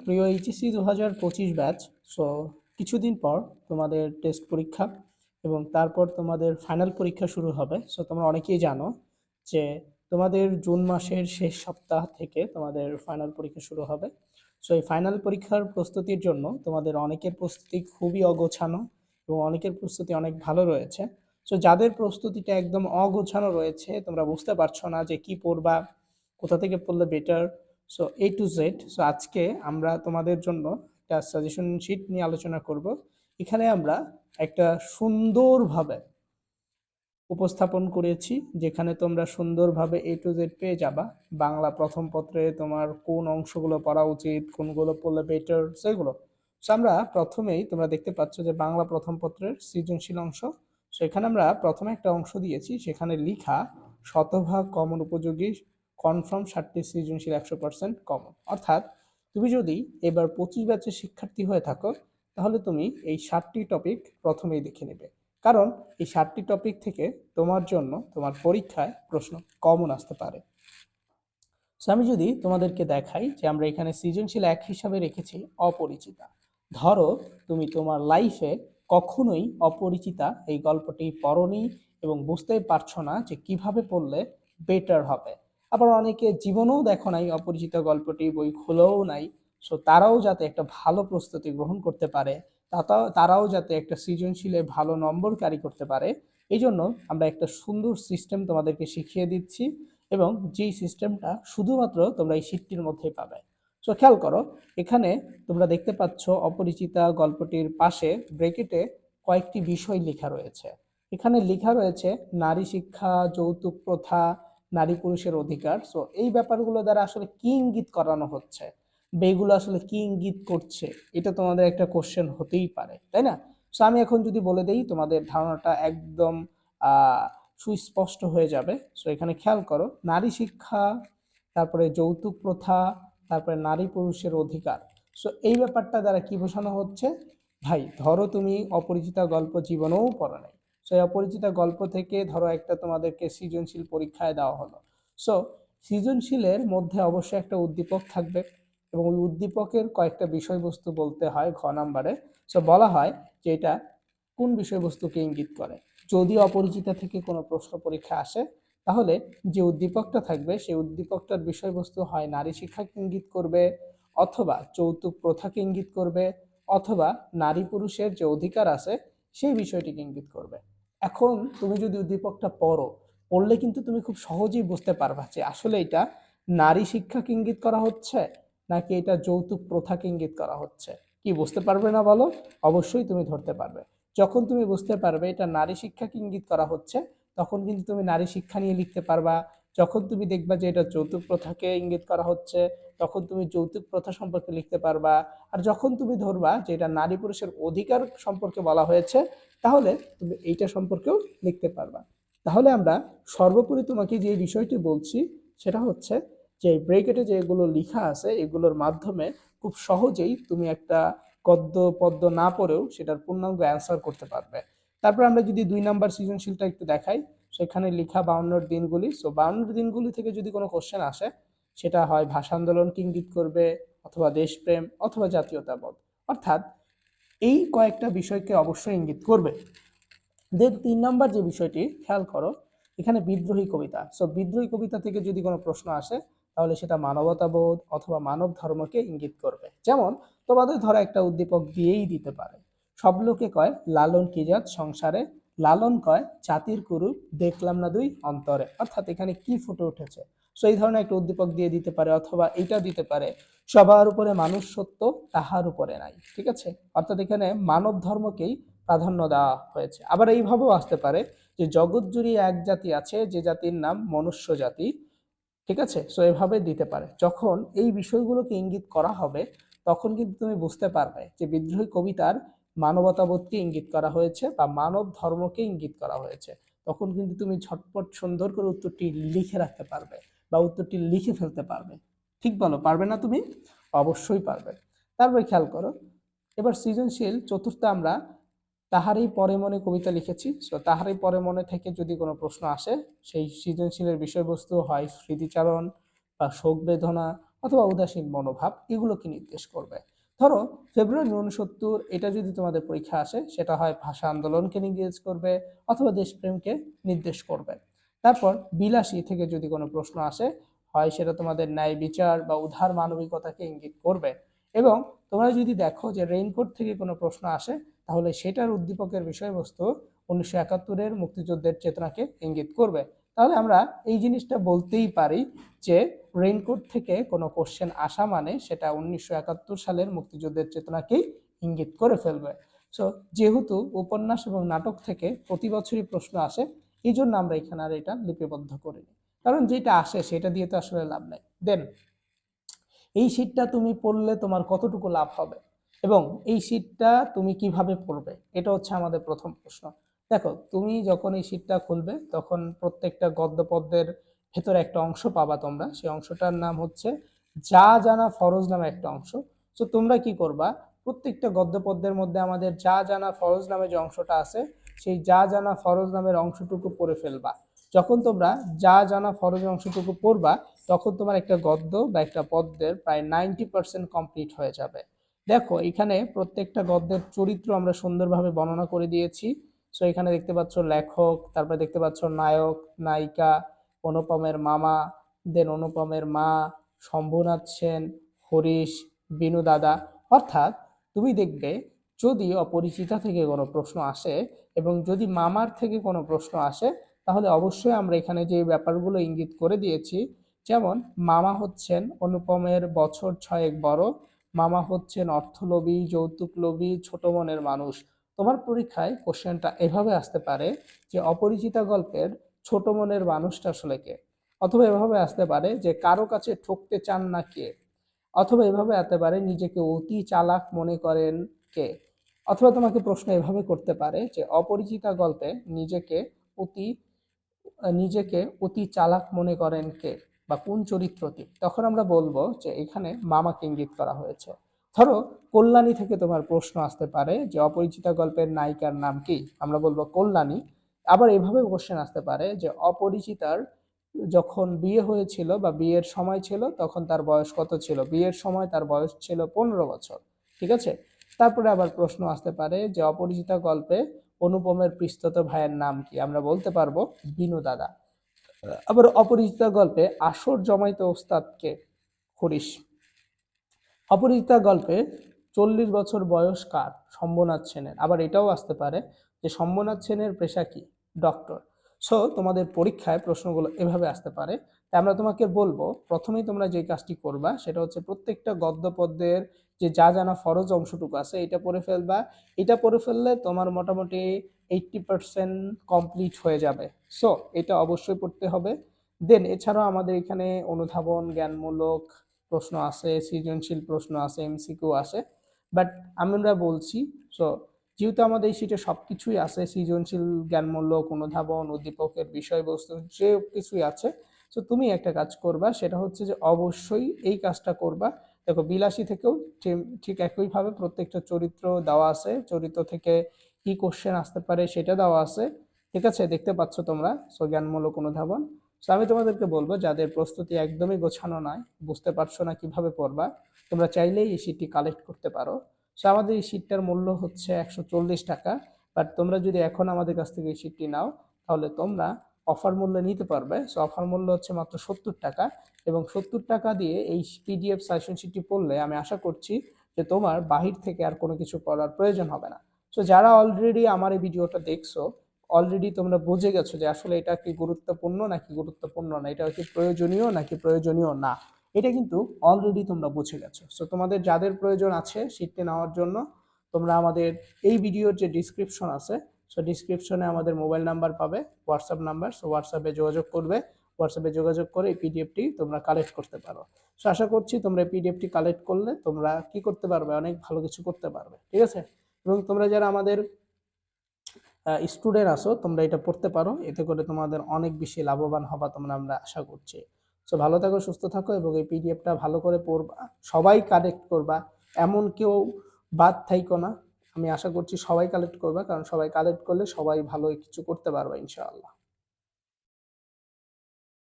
প্রিয় HSC 2025 batch. So কিছুদিন পর তোমাদের টেস্ট পরীক্ষা এবং তারপর তোমাদের ফাইনাল পরীক্ষা শুরু হবে। সো তোমরা অনেকেই জানো যে তোমাদের জুন মাসের শেষ সপ্তাহ থেকে তোমাদের ফাইনাল পরীক্ষা শুরু হবে। সো এই ফাইনাল পরীক্ষার প্রস্তুতির জন্য তোমাদের অনেকের প্রস্তুতি খুবই অগোছানো এবং অনেকের প্রস্তুতি অনেক ভালো রয়েছে। সো যাদের প্রস্তুতিটা একদম অগোছানো রয়েছে, তোমরা বুঝতে পারছো না যে কি পড়বা, কোথা থেকে পড়লে better, so A to Z. So আজকে আমরা তোমাদের জন্য একটা সাজেশন শিট নিয়ে আলোচনা করব। এখানে আমরা একটা সুন্দরভাবে উপস্থাপন করেছি, যেখানে তোমরা সুন্দরভাবে এ টু জেড পেয়ে যাবা। বাংলা প্রথম পত্রে তোমার কোন অংশগুলো পড়া উচিত, কোনগুলো পড়লে বেটার, সেগুলো। সো আমরা প্রথমেই তোমরা দেখতে পাচ্ছ যে বাংলা প্রথম পত্রের সৃজনশীল অংশ। সো এখানে আমরা প্রথমে একটা অংশ দিয়েছি, সেখানে লিখা শতভাগ কমন উপযোগী কনফার্ম 60টি সৃজনশীল 100% কমন। অর্থাৎ তুমি যদি এবার 25 ব্যাচের শিক্ষার্থী হয়ে থাকো, তাহলে তুমি এই 60টি টপিক প্রথমেই দেখে নেবে। কারণ এই 60টি টপিক থেকে তোমার জন্য তোমার পরীক্ষায় প্রশ্ন কমন আসতে পারে। সো আমি যদি তোমাদেরকে দেখাই যে আমরা এখানে সৃজনশীল এক হিসাবে রেখেছি অপরিচিতা। ধরো তুমি তোমার লাইফে কখনোই অপরিচিতা এই গল্পটি পড়নি এবং বুঝতেই পারছো না যে কিভাবে পড়লে বেটার হবে। আবার অনেকে জীবনেও দেখো নাই অপরিচিতা গল্পটি, বই খুলেও নাই। সো তারাও যাতে একটা ভালো প্রস্তুতি গ্রহণ করতে পারে, তারাও যাতে একটা সৃজনশীলে ভালো নম্বর ক্যারি করতে পারে, এই জন্য আমরা একটা সুন্দর সিস্টেম তোমাদেরকে শিখিয়ে দিচ্ছি এবং যেই সিস্টেমটা শুধুমাত্র তোমরা এই শীটটির মধ্যেই পাবে। সো খেয়াল করো, এখানে তোমরা দেখতে পাচ্ছ অপরিচিতা গল্পটির পাশে ব্রেকেটে কয়েকটি বিষয় লেখা রয়েছে। এখানে লেখা রয়েছে নারী শিক্ষা, যৌতুক প্রথা, নারী পুরুষের অধিকার। সো এই ব্যাপারগুলো দ্বারা আসলে কি ইঙ্গিত করানো হচ্ছে বা এগুলো আসলে কি ইঙ্গিত করছে, এটা তোমাদের একটা কোশ্চেন হতেই পারে, তাই না? সো আমি এখন যদি বলে দেই, তোমাদের ধারণাটা একদম সুস্পষ্ট হয়ে যাবে। সো এখানে খেয়াল করো, নারী শিক্ষা, তারপরে যৌতুক প্রথা, তারপরে নারী পুরুষের অধিকার। সো এই ব্যাপারটা দ্বারা কি বোঝানো হচ্ছে? ভাই ধরো তুমি অপরিচিতা গল্প জীবনেও পড়ো নাই, সো এই অপরিচিতা গল্প থেকে ধরো একটা তোমাদেরকে সৃজনশীল পরীক্ষায় দেওয়া হলো। সো সৃজনশীলের মধ্যে অবশ্যই একটা উদ্দীপক থাকবে এবং ওই উদ্দীপকের কয়েকটা বিষয়বস্তু বলতে হয় ঘ নাম্বারে। সো বলা হয় যে এটা কোন বিষয়বস্তুকে ইঙ্গিত করে। যদি অপরিচিতা থেকে কোনো প্রশ্ন পরীক্ষা আসে, তাহলে যে উদ্দীপকটা থাকবে সেই উদ্দীপকটার বিষয়বস্তু হয় নারী শিক্ষাকে ইঙ্গিত করবে, অথবা যৌতুক প্রথাকে ইঙ্গিত করবে, অথবা নারী পুরুষের যে অধিকার আছে সেই বিষয়টিকে ইঙ্গিত করবে। এখন তুমি যদি উদ্দীপকটা পড়লে কিন্তু তুমি খুব সহজেই বুঝতে পারবা যে আসলে এটা নারী শিক্ষাকে ইঙ্গিত করা হচ্ছে নাকি এটা যৌতুক প্রথাকে ইঙ্গিত করা হচ্ছে। কি বুঝতে পারবে না বলো? অবশ্যই তুমি ধরতে পারবে। যখন তুমি বুঝতে পারবে এটা নারী শিক্ষাকে ইঙ্গিত করা হচ্ছে, তখন কিন্তু তুমি নারী শিক্ষা নিয়ে লিখতে পারবা। যখন তুমি দেখবা যে এটা যৌতুক প্রথাকে ইঙ্গিত করা হচ্ছে, তখন তুমি যৌতুক প্রথা সম্পর্কে লিখতে পারবা। আর যখন তুমি ধরবা যে এটা নারী পুরুষের অধিকার সম্পর্কে বলা হয়েছে, তাহলে তুমি এইটা সম্পর্কেও লিখতে পারবা। তাহলে আমরা সর্বোপরি তোমাকে যে বিষয়টি বলছি সেটা হচ্ছে যে ব্রেকেটে যেগুলো লেখা আছে এগুলোর মাধ্যমে খুব সহজেই তুমি একটা গদ্য পদ্য না পড়েও সেটার পূর্ণাঙ্গ অ্যান্সার করতে পারবে। তারপর আমরা যদি 2 নাম্বার সৃজনশীলটা একটু দেখাই, সেখানে লেখা 52 দিনগুলি। সো 52 দিনগুলি থেকে যদি কোনো কোশ্চেন আসে, সেটা হয় ভাষা আন্দোলনকে ইঙ্গিত করবে, অথবা দেশপ্রেম, অথবা জাতীয়তাবোধ। অর্থাৎ এই কয়েকটা বিষয়কে অবশ্যই ইঙ্গিত করবে। দেন 3 নাম্বার যে বিষয়টি খেয়াল করো, এখানে বিদ্রোহী কবিতা। সো বিদ্রোহী কবিতা থেকে যদি কোনো প্রশ্ন আসে, তাহলে সেটা মানবতাবোধ অথবা মানব ধর্মকে ইঙ্গিত করবে। যেমন তোমাদের ধরো একটা উদ্দীপক দিয়েই দিতে পারে, সব লোকে কয় লালন কি জাত সংসারে, লালন কয় জাতির কুরুপ দেখলাম না দুই অন্তরে। অর্থাৎ এখানে কি ফুটে উঠেছে? সো এই ধরনের একটা উদ্দীপক দিয়ে দিতে পারে, অথবা এটা দিতে পারে, সবার উপরে মানুষ সত্য তাহার উপরে নাই। ঠিক আছে, অর্থাৎ এখানে মানব ধর্মকেই প্রাধান্য দেওয়া হয়েছে। আবার এইভাবেও আসতে পারে যে জগৎ জুড়ে এক জাতি আছে, যে জাতির নাম মনুষ্য জাতি। ঠিক আছে, সো এভাবে দিতে পারে। যখন এই বিষয়গুলোকে ইঙ্গিত করা হবে, তখন কিন্তু তুমি বুঝতে পারবে যে বিদ্রোহী কবিতার মানবতাবোধকে ইঙ্গিত করা হয়েছে বা মানব ধর্মকে ইঙ্গিত করা হয়েছে। তখন কিন্তু তুমি ঝটপট সুন্দর করে উত্তরটি লিখে রাখতে পারবে বা উত্তরটি লিখে ফেলতে পারবে। ঠিক বলো, পারবে না তুমি? অবশ্যই পারবে। তারপরে খেয়াল করো, এবার সৃজনশীল চতুর্থে আমরা তাহারই পরে মনে কবিতা লিখেছি। সো তাহারই পরে মনে থেকে যদি কোনো প্রশ্ন আসে, সেই সৃজনশীলের বিষয়বস্তু হয় স্মৃতিচারণ বা শোক বেদনা, অথবা উদাসীন মনোভাব, এগুলোকে নির্দেশ করবে। ধরো ফেব্রুয়ারি 69 এটা যদি তোমাদের পরীক্ষা আসে, সেটা হয় ভাষা আন্দোলনকে নির্দেশ করবে অথবা দেশপ্রেমকে নির্দেশ করবে। তারপর বিলাসী থেকে যদি কোনো প্রশ্ন আসে, হয় সেটা তোমাদের ন্যায় বিচার বা উদার মানবিকতাকে ইঙ্গিত করবে। এবং তোমরা যদি দেখো যে রেইনকোট থেকে কোনো প্রশ্ন আসে, তাহলে সেটার উদ্দীপকের বিষয়বস্তু 1971-এর মুক্তিযুদ্ধের চেতনাকে ইঙ্গিত করবে। তাহলে আমরা এই জিনিসটা বলতেই পারি যে রেইনকোট থেকে কোনো কোশ্চেন আসা মানে সেটা 1971 সালের মুক্তিযুদ্ধের চেতনাকেই ইঙ্গিত করে ফেলবে। সো যেহেতু উপন্যাস এবং নাটক থেকে প্রতি বছরই প্রশ্ন আসে, এই জন্য আমরা এখানে আর এটা লিপিবদ্ধ করিনি, কারণ যেটা আসে সেটা দিয়ে তো আসলে লাভ নাই। দেন এই শীটটা তুমি পড়লে তোমার কতটুকু লাভ হবে এবং এই শীটটা তুমি কিভাবে পড়বে, এটা হচ্ছে আমাদের প্রথম প্রশ্ন। দেখো, তুমি যখন এই শীটটা খুলবে তখন প্রত্যেকটা গদ্য পদ্যের ভেতরে একটা অংশ পাবা তোমরা, সেই অংশটার নাম হচ্ছে যা জানা ফরজ নামে একটা অংশ। তো তোমরা কি করবা, প্রত্যেকটা গদ্য পদ্যের মধ্যে আমাদের যা জানা ফরজ নামে যে অংশটা আছে, সেই যা জানা ফরজ নামের অংশটুকু পড়ে ফেলবা। যখন তোমরা যা জানা ফরজ অংশটুকু পড়বা, তখন তোমার একটা গদ্য বা একটা পদ্যের প্রায় 90% কমপ্লিট হয়ে যাবে। দেখো এখানে প্রত্যেকটা গদ্যের চরিত্র আমরা সুন্দরভাবে বর্ণনা করে দিয়েছি। সো এখানে দেখতে পাচ্ছ লেখক, তারপরে দেখতে পাচ্ছ নায়ক, নায়িকা, অনুপমের মামা, দেন অনুপমের মা, শম্ভুনাথ সেন, হরিশ, বিনু দাদা। অর্থাৎ তুমি দেখবে যদি অপরিচিতা থেকে কোনো প্রশ্ন আসে এবং যদি মামার থেকে কোনো প্রশ্ন আসে, তাহলে অবশ্যই আমরা এখানে যে ব্যাপারগুলো ইঙ্গিত করে দিয়েছি, যেমন মামা হচ্ছেন অনুপমের বছর 6 বড়, মামা হচ্ছেন অর্থলোভী, যৌতুকলোভী, ছোট মনের মানুষ। তোমার পরীক্ষায় কোশ্চেনটা এভাবে আসতে পারে যে অপরিচিতা গল্পের ছোট মনের মানুষটা আসলে কে, অথবা এভাবে আসতে পারে যে কারো কাছে ঠকতে চান না কে, অথবা এভাবে আসতে পারে নিজেকে অতি চালাক মনে করেন কে, অথবা তোমাকে প্রশ্ন এভাবে করতে পারে যে অপরিচিতা গল্পে অতি নিজেকে অতি চালাক মনে করেন কে বা কোন চরিত্রটি, তখন আমরা বলবো যে এখানে মামাকে ইঙ্গিত করা হয়েছে। ধরো কল্যাণী থেকে তোমার প্রশ্ন আসতে পারে যে অপরিচিতা গল্পের নায়িকার নাম কি, আমরা বলবো কল্যাণী। আবার এভাবে কোশ্চেন আসতে পারে যে অপরিচিতার যখন বিয়ে হয়েছিল বা বিয়ের সময় ছিল তখন তার বয়স কত ছিল, বিয়ের সময় তার বয়স ছিল 15 বছর। ঠিক আছে। তারপরে আবার প্রশ্ন আসতে পারে যে অপরিচিতা গল্পে অনুপমের পিস্তত ভাইয়ের নাম কি, আমরা বলতে পারবো বিনু দাদা। আবার অপরিচিতা গল্পে আসর জমাইতে ওস্তাদকে, হরিশ। অপরিচিতা গল্পে 40 বছর বয়স কার, শম্ভুনাথ সেনের। আবার এটাও আসতে পারে যে শম্ভুনাথ সেনের পেশা কি, ডক্টর। সো তোমাদের পরীক্ষায় প্রশ্নগুলো এভাবে আসতে পারে। তাই আমরা তোমাকে বলবো প্রথমেই তোমরা যে কাজটি করবা সেটা হচ্ছে প্রত্যেকটা গদ্য পদ্যের যে যা জানা ফরজ অংশটুকু আছে এটা পড়ে ফেলবা। এটা পড়ে ফেললে তোমার মোটামুটি 80% কমপ্লিট হয়ে যাবে। সো এটা অবশ্যই পড়তে হবে। দেন এছাড়াও আমাদের এখানে অনুধাবন, জ্ঞানমূলক প্রশ্ন আছে, সৃজনশীল প্রশ্ন আছে, এমসিকিউ আছে। বাট আমরা বলছি, সো যেহেতু আমাদের এই শীটে সবকিছুই আছে, সৃজনশীল, জ্ঞানমূলক, অনুধাবন, উদ্দীপকের বিষয়বস্তু যে কিছুই আছে, সো তুমি একটা কাজ করবা, সেটা হচ্ছে যে অবশ্যই এই কাজটা করবা। দেখো বিলাসী থেকেও ঠিক একইভাবে প্রত্যেকটা চরিত্র দেওয়া আছে, চরিত্র থেকে কি কোশ্চেন আসতে পারে সেটা দেওয়া আছে। ঠিক আছে, দেখতে পাচ্ছ তোমরা। সো জ্ঞানমূলক, অনুধাবন। সো আমি তোমাদেরকে বলবো যাদের প্রস্তুতি একদমই গোছানো নয়, বুঝতে পারছো না কিভাবে পড়বা, তোমরা চাইলেই এই শীটটি কালেক্ট করতে পারো। সো আমাদের এই শীটটার মূল্য হচ্ছে 140 টাকা। বাট তোমরা যদি এখন আমাদের কাছ থেকে এই শীটটি নাও, তাহলে তোমরা অফার মূল্যে নিতে পারবে। সো অফার মূল্য হচ্ছে মাত্র 70 টাকা, এবং 70 টাকা দিয়ে এই পিডিএফ সাজেশন শীটটি পড়লে আমি আশা করছি যে তোমার বাহির থেকে আর কোনো কিছু পড়ার প্রয়োজন হবে না। সো যারা অলরেডি আমার এই ভিডিওটা দেখছো, অলরেডি তোমরা বুঝে গেছো যে আসলে এটা কি গুরুত্বপূর্ণ নাকি গুরুত্বপূর্ণ না, এটা কি প্রয়োজনীয় নাকি প্রয়োজনীয় না, এটা কিন্তু অলরেডি তোমরা বুঝে গেছো। সো তোমাদের যাদের প্রয়োজন আছে শীটটি নেওয়ার জন্য, তোমরা আমাদের এই ভিডিওর যে ডিসক্রিপশন আছে, সো ডিসক্রিপশনে আমাদের মোবাইল নাম্বার পাবে, হোয়াটসঅ্যাপ নাম্বার। সো হোয়াটসঅ্যাপে যোগাযোগ করবে, হোয়াটসঅ্যাপে যোগাযোগ করে এই পিডিএফটি তোমরা কালেক্ট করতে পারো। সো আশা করছি তোমরা এই পিডিএফটি কালেক্ট করলে তোমরা কি করতে পারবে, অনেক ভালো কিছু করতে পারবে। ঠিক আছে। এবং তোমরা যারা আমাদের স্টুডেন্ট আসো, তোমরা এটা পড়তে পারো, এতে করে তোমাদের অনেক বেশি লাভবান হবা তোমরা, আমরা আশা করছি। সো ভালো থাকো, সুস্থ থাকো, এবং এই পিডিএফটা ভালো করে পড়বা, সবাই কালেক্ট করবা, এমন কেউ বাদ থাইকো না। আমি আশা করছি সবাই কালেক্ট করবা, কারণ সবাই কালেক্ট করলে সবাই ভালো কিছু করতে পারবা ইনশাআল্লাহ।